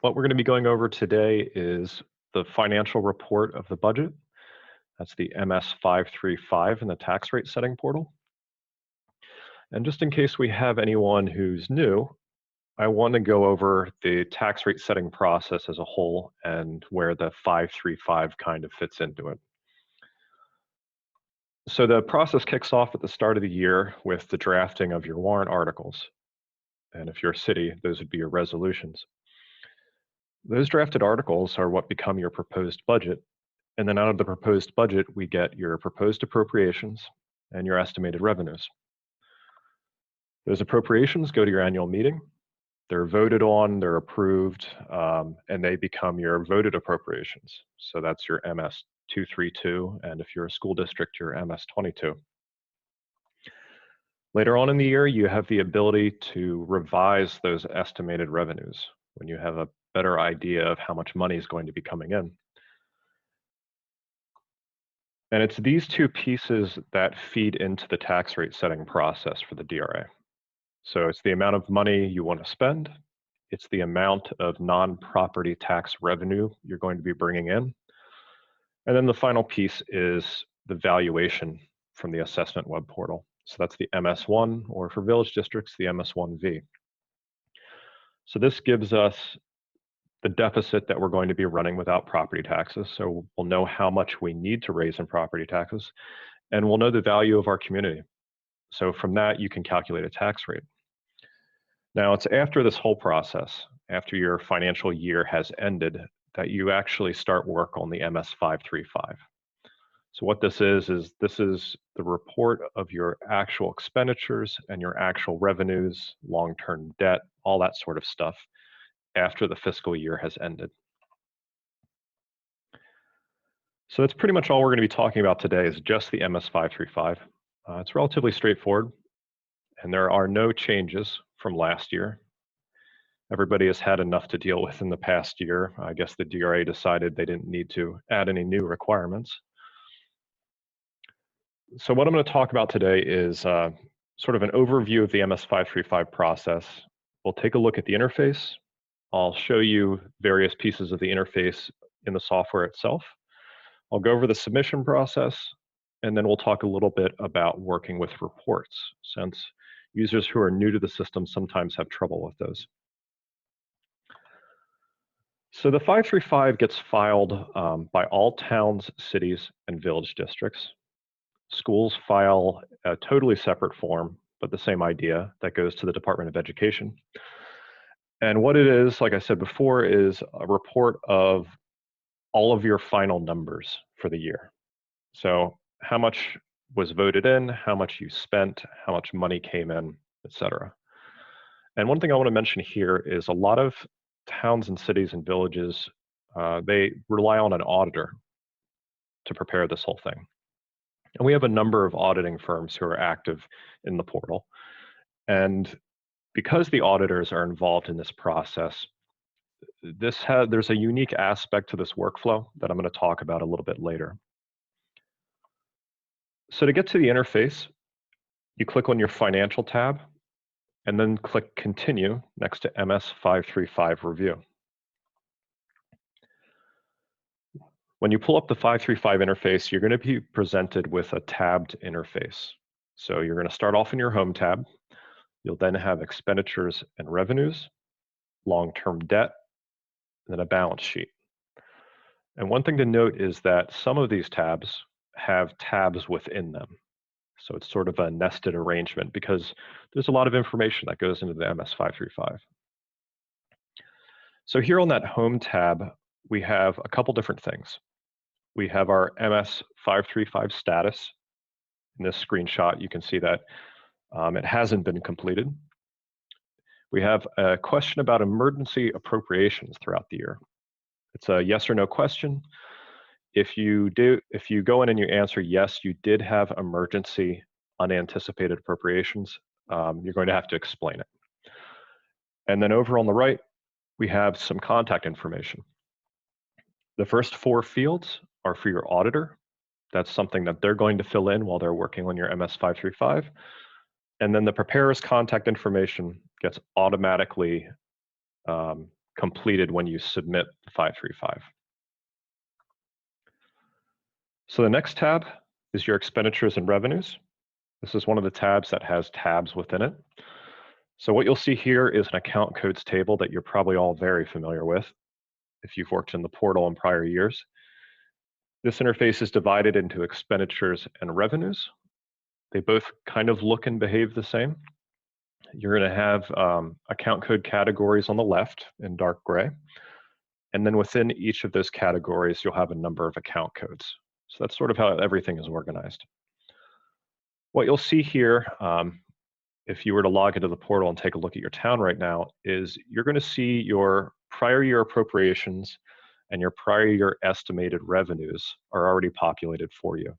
What we're going to be going over today is the financial report of the budget. That's the MS-535 in the tax rate setting portal. And just in case we have anyone who's new, I want to go over the tax rate setting process as a whole and where the 535 kind of fits into it. So the process kicks off at the start of the year with the drafting of your warrant articles. And if you're a city, those would be your resolutions. Those drafted articles are what become your proposed budget. And then out of the proposed budget, we get your proposed appropriations and your estimated revenues. Those appropriations go to your annual meeting. They're voted on, they're approved, and they become your voted appropriations. So that's your MS-232, and if you're a school district, your MS-22. Later on in the year, you have the ability to revise those estimated revenues when you have a better idea of how much money is going to be coming in. And it's these two pieces that feed into the tax rate setting process for the DRA. So it's the amount of money you want to spend, it's the amount of non-property tax revenue you're going to be bringing in, and then the final piece is the valuation from the assessment web portal. So that's the MS1, or for village districts, the MS1V. So this gives us the deficit that we're going to be running without property taxes. So we'll know how much we need to raise in property taxes, and we'll know the value of our community. So from that, you can calculate a tax rate. Now, it's after this whole process, after your financial year has ended, that you actually start work on the MS-535. So what this is the report of your actual expenditures and your actual revenues, long-term debt, all that sort of stuff after the fiscal year has ended. So that's pretty much all we're going to be talking about today is just the MS-535. It's relatively straightforward, and there are no changes from last year. Everybody has had enough to deal with in the past year. I guess the DRA decided they didn't need to add any new requirements. So what I'm going to talk about today is sort of an overview of the MS-535 process. We'll take a look at the interface. I'll show you various pieces of the interface in the software itself. I'll go over the submission process, and then we'll talk a little bit about working with reports, since users who are new to the system sometimes have trouble with those. So the 535 gets filed by all towns, cities, and village districts. Schools file a totally separate form, but the same idea that goes to the Department of Education. And what it is, like I said before, is a report of all of your final numbers for the year. So how much was voted in, how much you spent, how much money came in, etc. And one thing I want to mention here is a lot of towns and cities and villages, they rely on an auditor to prepare this whole thing. And we have a number of auditing firms who are active in the portal. And because the auditors are involved in this process, there's a unique aspect to this workflow that I'm going to talk about a little bit later. So to get to the interface, you click on your Financial tab, and then click Continue next to MS-535 Review. When you pull up the 535 interface, you're going to be presented with a tabbed interface. So you're going to start off in your Home tab. You'll then have Expenditures and Revenues, Long-Term Debt, and then a balance sheet. And one thing to note is that some of these tabs have tabs within them. So it's sort of a nested arrangement because there's a lot of information that goes into the MS-535. So here on that Home tab, we have a couple different things. We have our MS-535 status. In this screenshot, you can see that it hasn't been completed. We have a question about emergency appropriations throughout the year. It's a yes or no question. If you go in and you answer yes, you did have emergency unanticipated appropriations, you're going to have to explain it. And then over on the right, we have some contact information. The first 4 fields are for your auditor. That's something that they're going to fill in while they're working on your MS-535. And then the preparer's contact information gets automatically completed when you submit the 535. So the next tab is your expenditures and revenues. This is one of the tabs that has tabs within it. So what you'll see here is an account codes table that you're probably all very familiar with if you've worked in the portal in prior years. This interface is divided into expenditures and revenues. They both kind of look and behave the same. You're going to have account code categories on the left in dark gray. And then within each of those categories, you'll have a number of account codes. So that's sort of how everything is organized. What you'll see here, if you were to log into the portal and take a look at your town right now, is you're going to see your prior year appropriations and your prior year estimated revenues are already populated for you.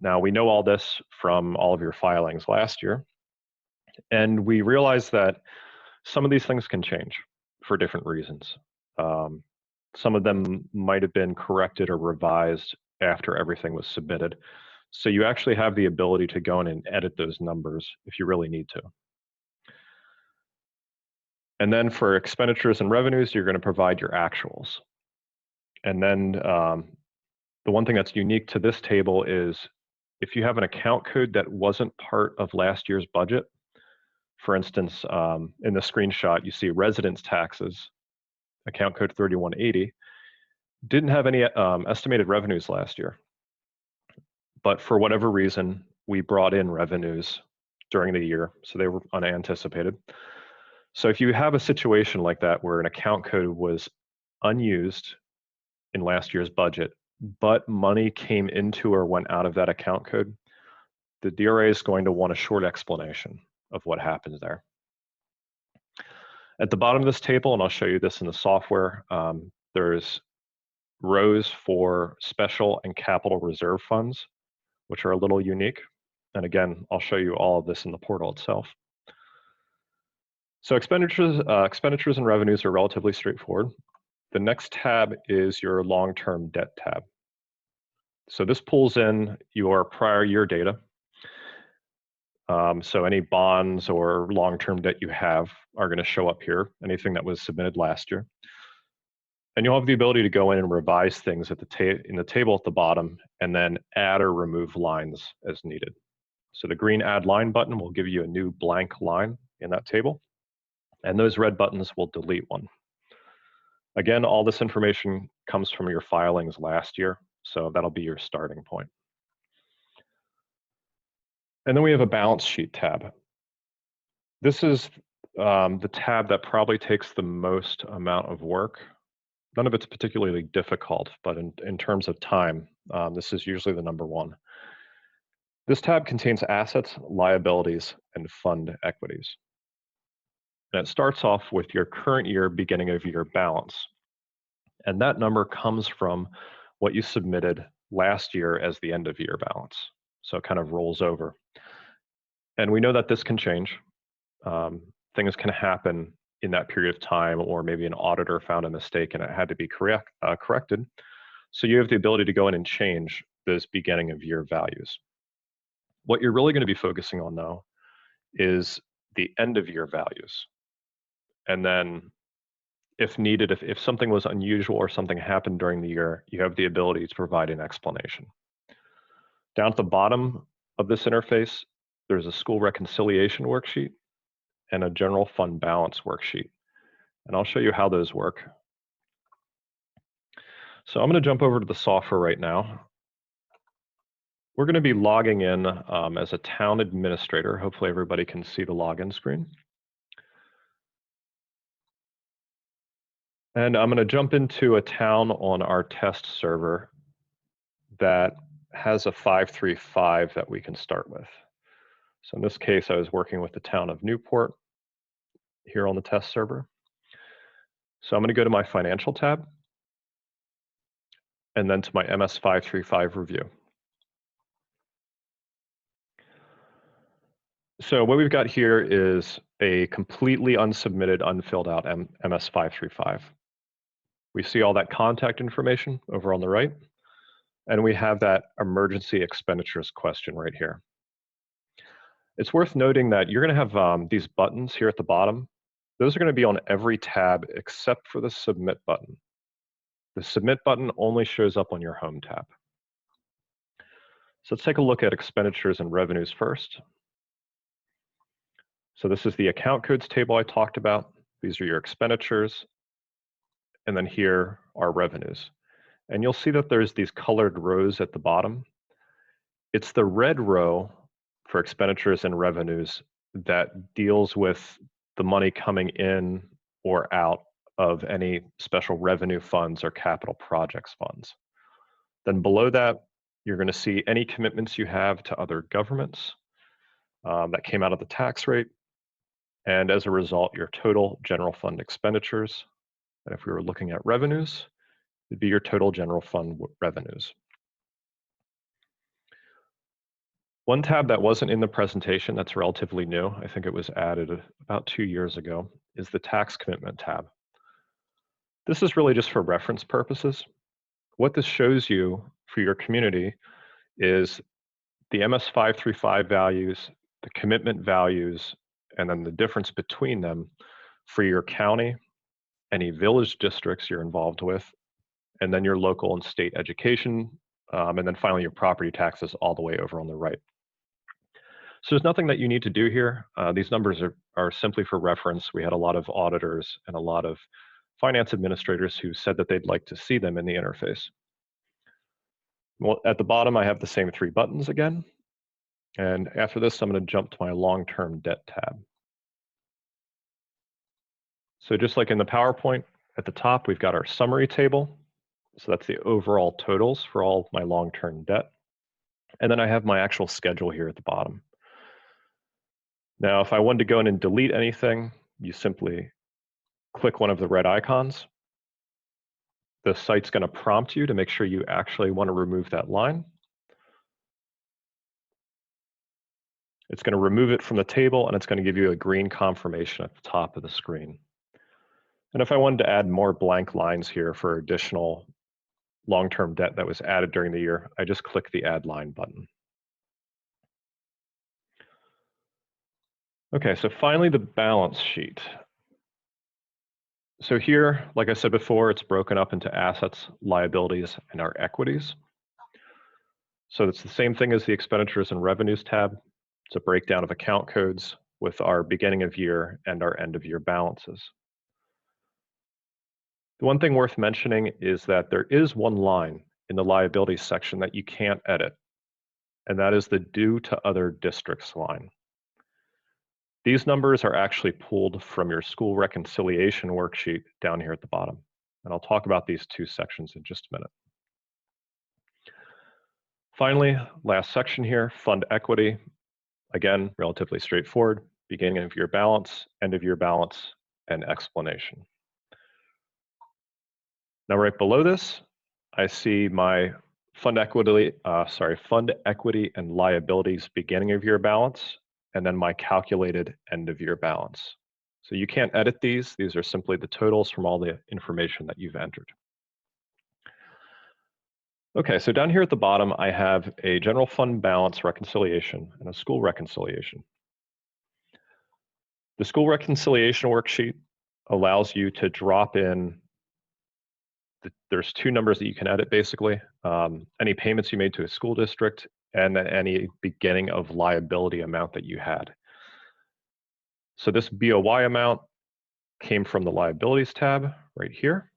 Now, we know all this from all of your filings last year, and we realize that some of these things can change for different reasons. Some of them might have been corrected or revised after everything was submitted. So you actually have the ability to go in and edit those numbers if you really need to. And then for expenditures and revenues, you're going to provide your actuals. And then the one thing that's unique to this table is if you have an account code that wasn't part of last year's budget, for instance, in the screenshot, you see residence taxes, account code 3180, didn't have any estimated revenues last year. But for whatever reason, we brought in revenues during the year, so they were unanticipated. So if you have a situation like that where an account code was unused in last year's budget, but money came into or went out of that account code, the DRA is going to want a short explanation of what happens there. At the bottom of this table, and I'll show you this in the software, there's rows for special and capital reserve funds, which are a little unique. And again, I'll show you all of this in the portal itself. So expenditures and revenues are relatively straightforward. The next tab is your long-term debt tab. So this pulls in your prior year data. So any bonds or long-term debt you have are going to show up here, anything that was submitted last year. And you'll have the ability to go in and revise things at in the table at the bottom and then add or remove lines as needed. So the green add line button will give you a new blank line in that table, and those red buttons will delete one. Again, all this information comes from your filings last year, so that'll be your starting point. And then we have a balance sheet tab. This is the tab that probably takes the most amount of work. None of it's particularly difficult, but in terms of time, this is usually the number one. This tab contains assets, liabilities, and fund equities. And it starts off with your current year, beginning of year balance. And that number comes from what you submitted last year as the end of year balance. So it kind of rolls over. And we know that this can change. Things can happen in that period of time, or maybe an auditor found a mistake and it had to be corrected. So you have the ability to go in and change those beginning of year values. What you're really going to be focusing on, though, is the end of year values. And then if needed, if something was unusual or something happened during the year, you have the ability to provide an explanation. Down at the bottom of this interface, there's a school reconciliation worksheet and a general fund balance worksheet. And I'll show you how those work. So I'm going to jump over to the software right now. We're going to be logging in as a town administrator. Hopefully everybody can see the login screen. And I'm going to jump into a town on our test server that has a 535 that we can start with. So in this case, I was working with the town of Newport here on the test server. So I'm going to go to my financial tab and then to my MS-535 review. So what we've got here is a completely unsubmitted, unfilled out MS-535. We see all that contact information over on the right, and we have that emergency expenditures question right here. It's worth noting that you're going to have these buttons here at the bottom Those are going to be on every tab except for the Submit button. The Submit button only shows up on your Home tab. So let's take a look at expenditures and revenues first. So this is the account codes table I talked about. These are your expenditures. And then here are revenues. And you'll see that there's these colored rows at the bottom. It's the red row for expenditures and revenues that deals with the money coming in or out of any special revenue funds or capital projects funds. Then below that, you're going to see any commitments you have to other governments that came out of the tax rate. And as a result, your total general fund expenditures. And if we were looking at revenues, it'd be your total general fund revenues. One tab that wasn't in the presentation that's relatively new, I think it was added about 2 years ago, is the tax commitment tab. This is really just for reference purposes. What this shows you for your community is the MS-535 values, the commitment values, and then the difference between them for your county, any village districts you're involved with, and then your local and state education, and then finally your property taxes all the way over on the right. So there's nothing that you need to do here. These numbers are simply for reference. We had a lot of auditors and a lot of finance administrators who said that they'd like to see them in the interface. Well, at the bottom, I have the same 3 buttons again. And after this, I'm going to jump to my long-term debt tab. So just like in the PowerPoint, at the top, we've got our summary table. So that's the overall totals for all my long-term debt. And then I have my actual schedule here at the bottom. Now, if I wanted to go in and delete anything, you simply click one of the red icons. The site's going to prompt you to make sure you actually want to remove that line. It's going to remove it from the table, and it's going to give you a green confirmation at the top of the screen. And if I wanted to add more blank lines here for additional long-term debt that was added during the year, I just click the Add Line button. Okay, so finally the balance sheet. So here, like I said before, it's broken up into assets, liabilities, and our equities. So it's the same thing as the expenditures and revenues tab. It's a breakdown of account codes with our beginning of year and our end of year balances. The one thing worth mentioning is that there is one line in the liabilities section that you can't edit, and that is the due to other districts line. These numbers are actually pulled from your school reconciliation worksheet down here at the bottom. And I'll talk about these 2 sections in just a minute. Finally, last section here, fund equity. Again, relatively straightforward, beginning of year balance, end of year balance, and explanation. Now right below this, I see my fund equity and liabilities beginning of year balance, and then my calculated end of year balance. So you can't edit these. These are simply the totals from all the information that you've entered. Okay, so down here at the bottom, I have a general fund balance reconciliation and a school reconciliation. The school reconciliation worksheet allows you to drop in, there's 2 numbers that you can edit basically, any payments you made to a school district and then any beginning of liability amount that you had. So this BOY amount came from the liabilities tab right here.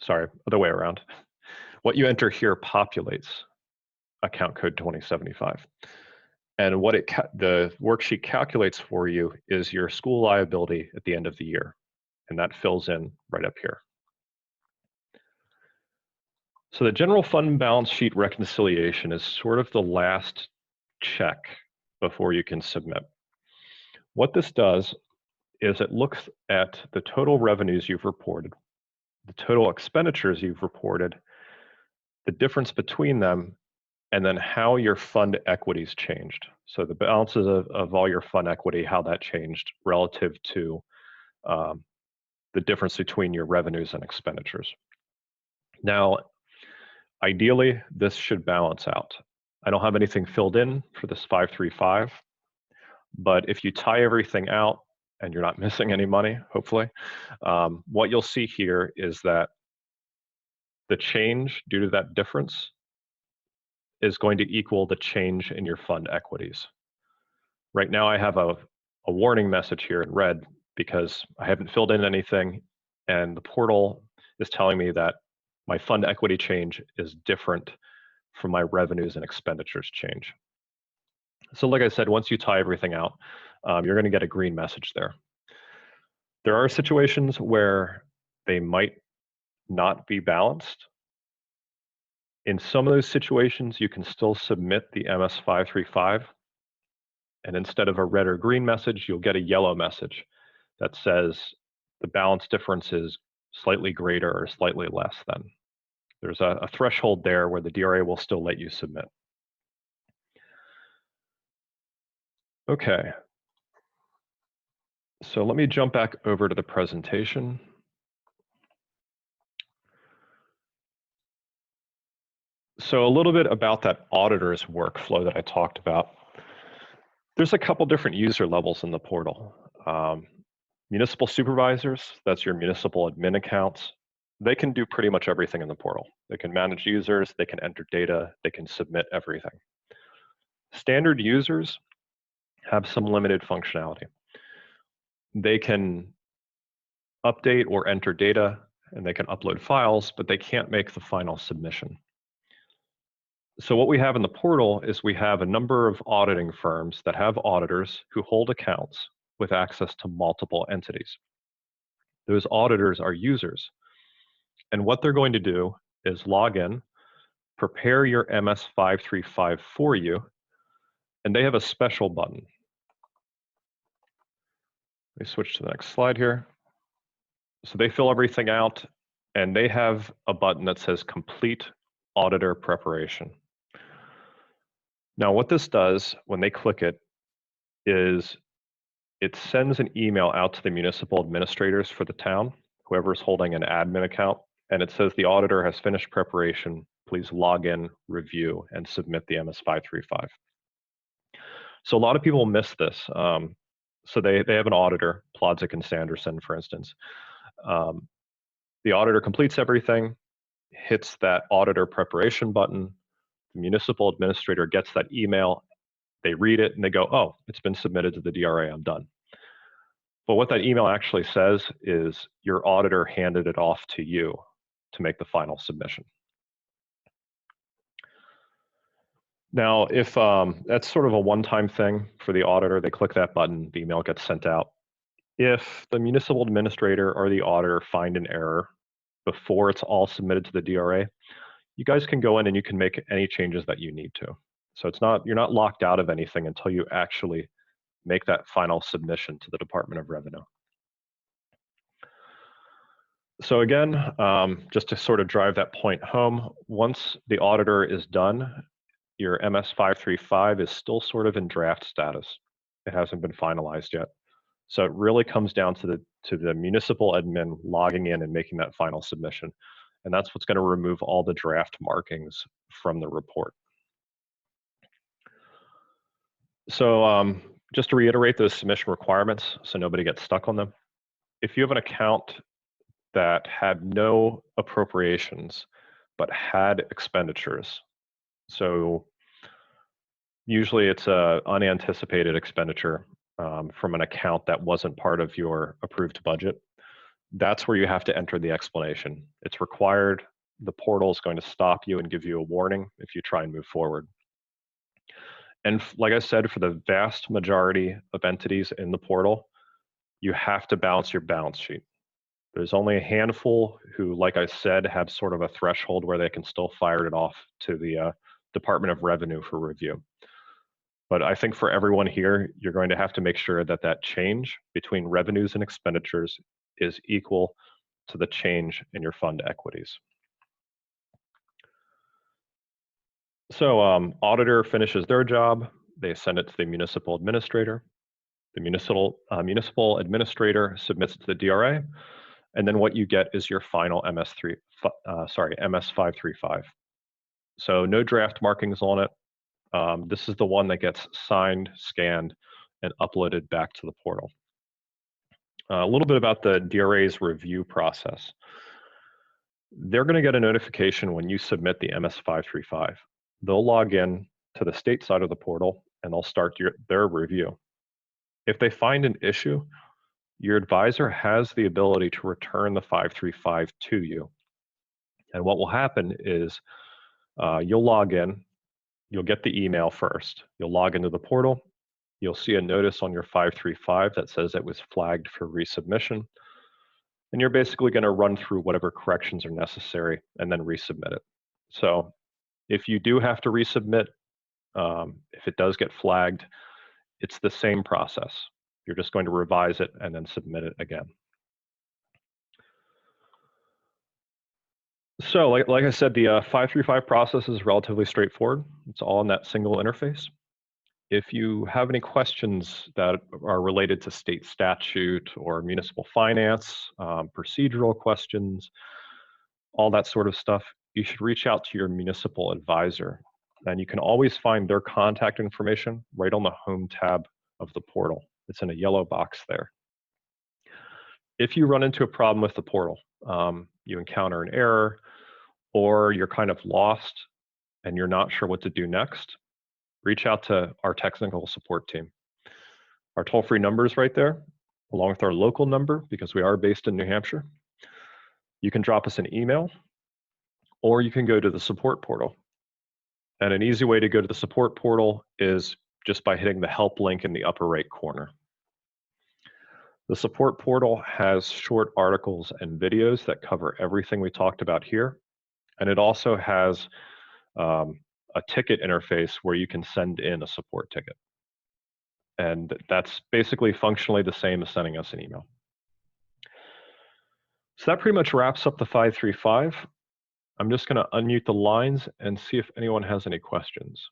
Sorry, other way around. What you enter here populates account code 2075. And what the worksheet calculates for you is your school liability at the end of the year. And that fills in right up here. So the general fund balance sheet reconciliation is sort of the last check before you can submit. What this does is it looks at the total revenues you've reported, the total expenditures you've reported, the difference between them, and then how your fund equities changed. So the balances of all your fund equity, how that changed relative to the difference between your revenues and expenditures. Now, ideally, this should balance out. I don't have anything filled in for this 535, but if you tie everything out and you're not missing any money, hopefully. What you'll see here is that the change due to that difference is going to equal the change in your fund equities. Right now I have a warning message here in red because I haven't filled in anything, and the portal is telling me that my fund equity change is different from my revenues and expenditures change. So like I said, once you tie everything out, you're going to get a green message there. There are situations where they might not be balanced. In some of those situations, you can still submit the MS-535, and instead of a red or green message, you'll get a yellow message that says the balance difference is slightly greater or slightly less than. There's a threshold there where the DRA will still let you submit. Okay. So let me jump back over to the presentation. So a little bit about that auditor's workflow that I talked about. There's a couple different user levels in the portal. Municipal supervisors, that's your municipal admin accounts. They can do pretty much everything in the portal. They can manage users, they can enter data, they can submit everything. Standard users have some limited functionality. They can update or enter data, and they can upload files, but they can't make the final submission. So what we have in the portal is we have a number of auditing firms that have auditors who hold accounts with access to multiple entities. Those auditors are users. And what they're going to do is log in, prepare your MS-535 for you, and they have a special button. Let me switch to the next slide here. So they fill everything out, and they have a button that says Complete Auditor Preparation. Now what this does when they click it is it sends an email out to the municipal administrators for the town, whoever's holding an admin account, and it says the auditor has finished preparation. Please log in, review, and submit the MS-535. So a lot of people miss this. So they have an auditor, Plodzik and Sanderson, for instance. The auditor completes everything, hits that auditor preparation button. The municipal administrator gets that email. They read it and they go, oh, it's been submitted to the DRA, I'm done. But what that email actually says is your auditor handed it off to you to make the final submission. Now, if that's sort of a one-time thing for the auditor, they click that button, the email gets sent out. If the municipal administrator or the auditor find an error before it's all submitted to the DRA, you guys can go in and you can make any changes that you need to. So you're not locked out of anything until you actually make that final submission to the Department of Revenue. So again, just to sort of drive that point home, once the auditor is done, your MS-535 is still sort of in draft status. It hasn't been finalized yet. So it really comes down to the municipal admin logging in and making that final submission. And that's what's going to remove all the draft markings from the report. So just to reiterate those submission requirements so nobody gets stuck on them. If you have an account that had no appropriations but had expenditures, so usually it's an unanticipated expenditure from an account that wasn't part of your approved budget, that's where you have to enter the explanation. It's required. The portal is going to stop you and give you a warning if you try and move forward. And like I said, for the vast majority of entities in the portal, you have to balance your balance sheet. There's only a handful who, like I said, have sort of a threshold where they can still fire it off to the Department of Revenue for review. But I think for everyone here, you're going to have to make sure that that change between revenues and expenditures is equal to the change in your fund equities. So auditor finishes their job, they send it to the municipal administrator. The municipal administrator submits it to the DRA, and then what you get is your final MS-535. So no draft markings on it. This is the one that gets signed, scanned, and uploaded back to the portal. A little bit about the DRA's review process. They're going to get a notification when you submit the MS-535. They'll log in to the state side of the portal and they'll start their review. If they find an issue, your advisor has the ability to return the 535 to you. And what will happen is you'll log in, you'll get the email first. You'll log into the portal, you'll see a notice on your 535 that says it was flagged for resubmission. And you're basically going to run through whatever corrections are necessary and then resubmit it. So if you do have to resubmit, if it does get flagged, it's the same process. You're just going to revise it and then submit it again. So like I said, the 535 process is relatively straightforward. It's all in that single interface. If you have any questions that are related to state statute or municipal finance, procedural questions, all that sort of stuff, you should reach out to your municipal advisor. And you can always find their contact information right on the home tab of the portal. It's in a yellow box there. If you run into a problem with the portal, you encounter an error, or you're kind of lost and you're not sure what to do next, reach out to our technical support team. Our toll-free number is right there, along with our local number, because we are based in New Hampshire. You can drop us an email, or you can go to the support portal. And an easy way to go to the support portal is just by hitting the help link in the upper right corner. The support portal has short articles and videos that cover everything we talked about here. And it also has a ticket interface where you can send in a support ticket. And that's basically functionally the same as sending us an email. So that pretty much wraps up the 535. I'm just going to unmute the lines and see if anyone has any questions.